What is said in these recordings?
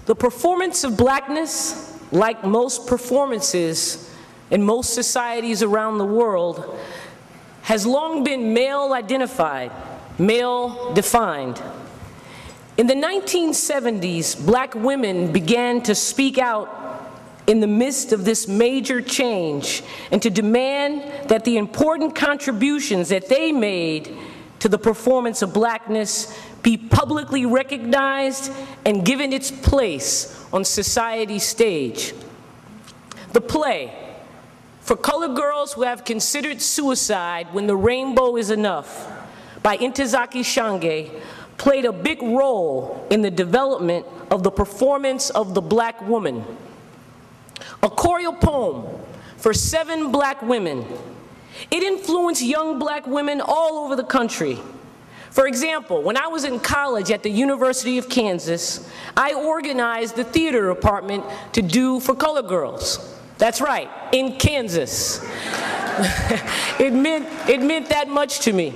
The performance of blackness, like most performances in most societies around the world, has long been male-identified, male-defined. In the 1970s, black women began to speak out in the midst of this major change and to demand that the important contributions that they made to the performance of blackness be publicly recognized and given its place on society's stage. The play, For Colored Girls Who Have Considered Suicide When the Rainbow Is Enough, by Ntozake Shange, played a big role in the development of the performance of the black woman. A choral poem for 7 black women. It influenced young black women all over the country. For example, when I was in college at the University of Kansas, I organized the theater department to do For Colored Girls. That's right, in Kansas. It meant that much to me.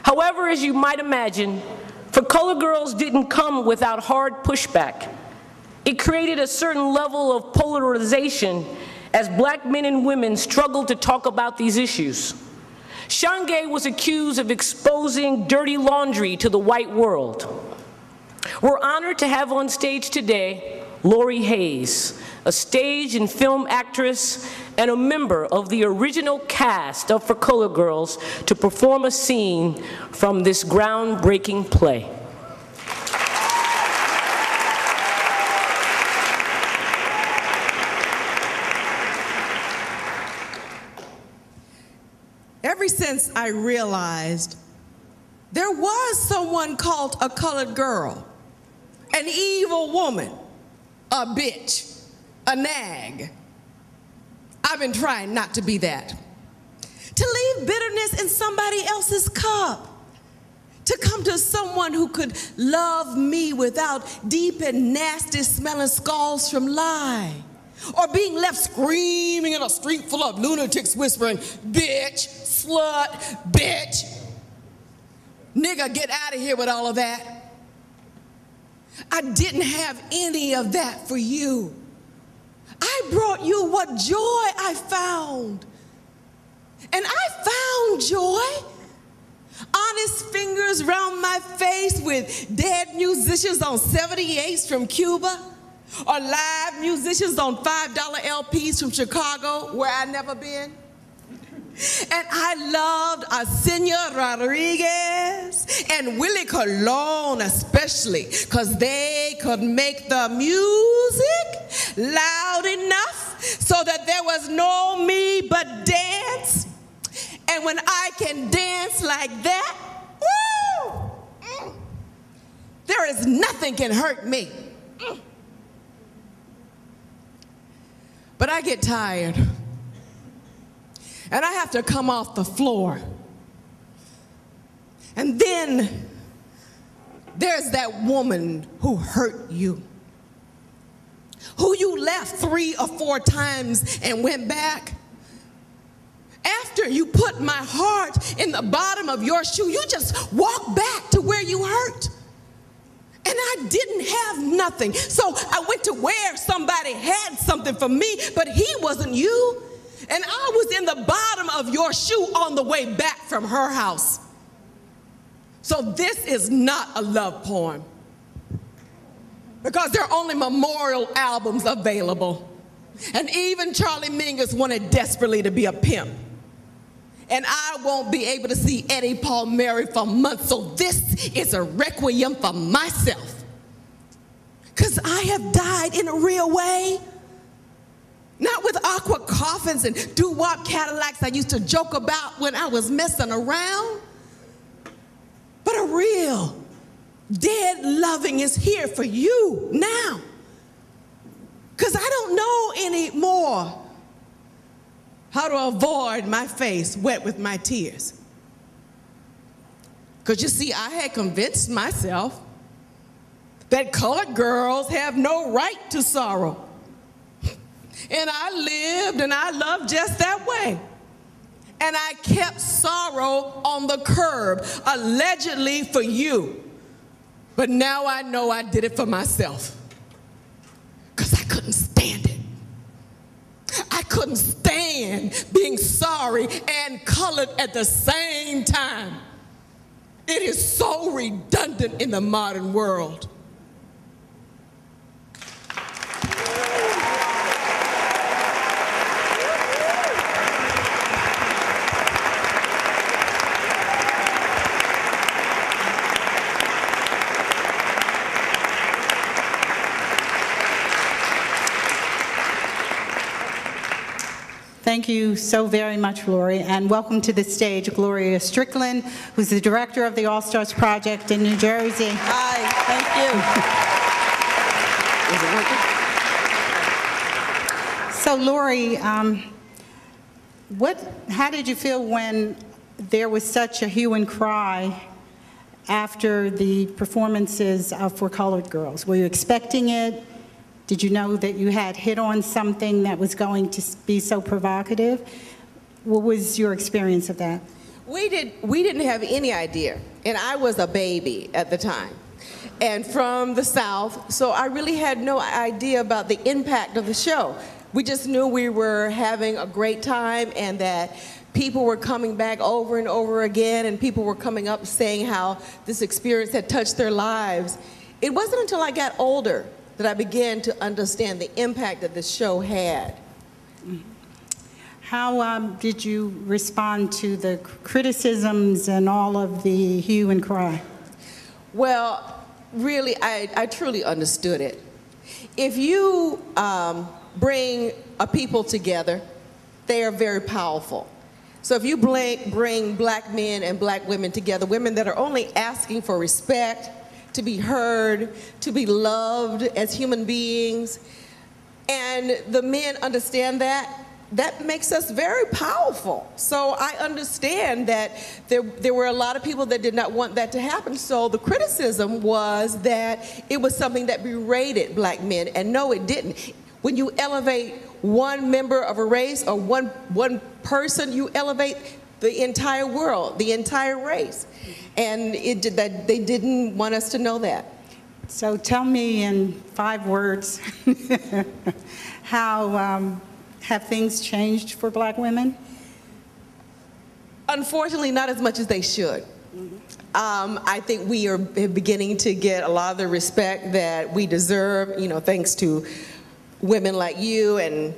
However, as you might imagine, For Colored Girls didn't come without hard pushback. It created a certain level of polarization as black men and women struggled to talk about these issues. Shange was accused of exposing dirty laundry to the white world. We're honored to have on stage today Lori Hayes, a stage and film actress and a member of the original cast of For Colored Girls, to perform a scene from this groundbreaking play. Ever since I realized there was someone called a colored girl, an evil woman, a bitch, a nag, I've been trying not to be that. To leave bitterness in somebody else's cup. To come to someone who could love me without deep and nasty smelling scalds from lie. Or being left screaming in a street full of lunatics whispering, bitch, slut, bitch. Nigga, get out of here with all of that. I didn't have any of that for you. I brought you what joy I found. And I found joy. Honest fingers round my face with dead musicians on 78s from Cuba, or live musicians on $5 LPs from Chicago, where I'd never been. And I loved Arsenio Rodriguez and Willie Colon especially, because they could make the music loud enough so that there was no me but dance. And when I can dance like that, woo, there is nothing can hurt me. But I get tired. And I have to come off the floor. And then there's that woman who hurt you, who you left 3 or 4 times and went back. After you put my heart in the bottom of your shoe, you just walk back to where you hurt. And I didn't have nothing. So I went to where somebody had something for me, but he wasn't you. And I was in the bottom of your shoe on the way back from her house. So this is not a love poem, because there are only memorial albums available. And even Charlie Mingus wanted desperately to be a pimp. And I won't be able to see Eddie Palmieri for months, so this is a requiem for myself. Because I have died in a real way. Not with aqua coffins and doo-wop Cadillacs I used to joke about when I was messing around. But a real, dead loving is here for you now. Because I don't know anymore how to avoid my face wet with my tears. Because you see, I had convinced myself that colored girls have no right to sorrow. And I lived and I loved just that way. And I kept sorrow on the curb, allegedly for you. But now I know I did it for myself. couldn't stand it. I couldn't stand being sorry and colored at the same time. It is so redundant in the modern world. Thank you so very much, Lori, and welcome to the stage Gloria Strickland, who's the director of the All Stars Project in New Jersey. Hi, thank you. So, Lori, how did you feel when there was such a hue and cry after the performances for Colored Girls? Were you expecting it? Did you know that you had hit on something that was going to be so provocative? What was your experience of that? We didn't have any idea, and I was a baby at the time, and from the South, so I really had no idea about the impact of the show. We just knew we were having a great time and that people were coming back over and over again, and people were coming up saying how this experience had touched their lives. It wasn't until I got older that I began to understand the impact that the show had. How did you respond to the criticisms and all of the hue and cry? Well, really, I truly understood it. If you bring a people together, they are very powerful. So if you bring black men and black women together, women that are only asking for respect, to be heard, to be loved as human beings, and the men understand that, that makes us very powerful. So I understand that there were a lot of people that did not want that to happen. So the criticism was that it was something that berated black men, and no, it didn't. When you elevate one member of a race or one person, you elevate the entire world, the entire race. And they didn't want us to know that. So tell me in 5 words, how have things changed for black women? Unfortunately, not as much as they should. I think we are beginning to get a lot of the respect that we deserve, thanks to women like you and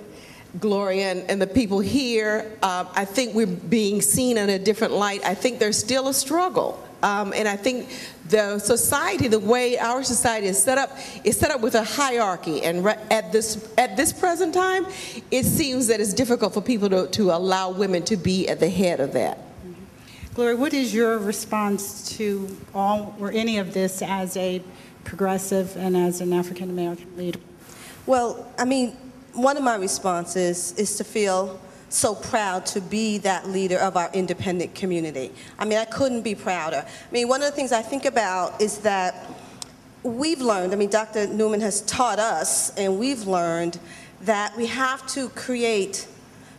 Gloria and the people here. I think we're being seen in a different light. I think there's still a struggle. And I think the society, the way our society is set up with a hierarchy. And at this present time, it seems that it's difficult for people to allow women to be at the head of that. Gloria, what is your response to all or any of this as a progressive and as an African American leader? Well, I mean, one of my responses is to feel so proud to be that leader of our independent community. I mean, I couldn't be prouder. I mean, one of the things I think about is that we've learned, I mean, Dr. Newman has taught us, and we've learned that we have to create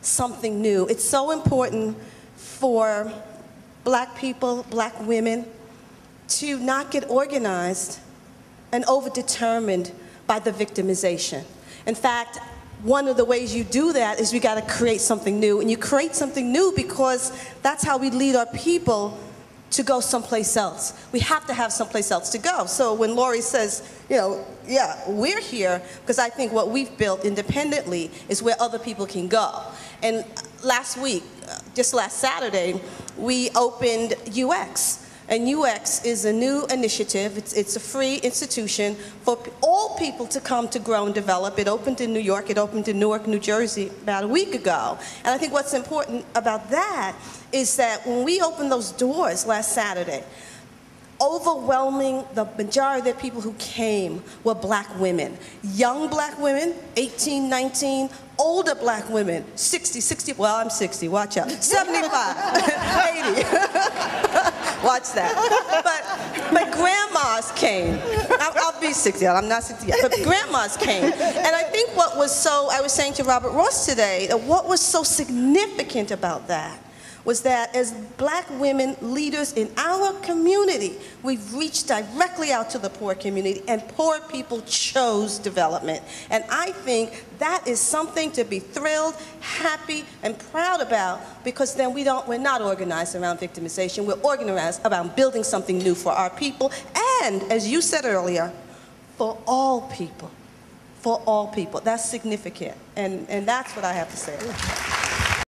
something new. It's so important for black people, black women, to not get organized and over-determined by the victimization. In fact, one of the ways you do that is we got to create something new. And you create something new because that's how we lead our people to go someplace else. We have to have someplace else to go. So when Lori says, yeah, we're here, because I think what we've built independently is where other people can go. And last week, just last Saturday, we opened UX. And UX is a new initiative. It's a free institution for all people to come to grow and develop. It opened in New York. It opened in Newark, New Jersey about a week ago. And I think what's important about that is that when we opened those doors last Saturday, the majority of the people who came were black women. Young black women, 18, 19, older black women, 60, well, I'm 60, watch out, 75, 80. Watch that. But grandmas came. I'll be 60, I'm not 60 yet, but grandmas came. And I think I was saying to Robert Ross today, that what was so significant about that was that as black women leaders in our community, we've reached directly out to the poor community, and poor people chose development. And I think that is something to be thrilled, happy, and proud about, because then we're not organized around victimization. We're organized around building something new for our people, and, as you said earlier, for all people. For all people. That's significant, and that's what I have to say.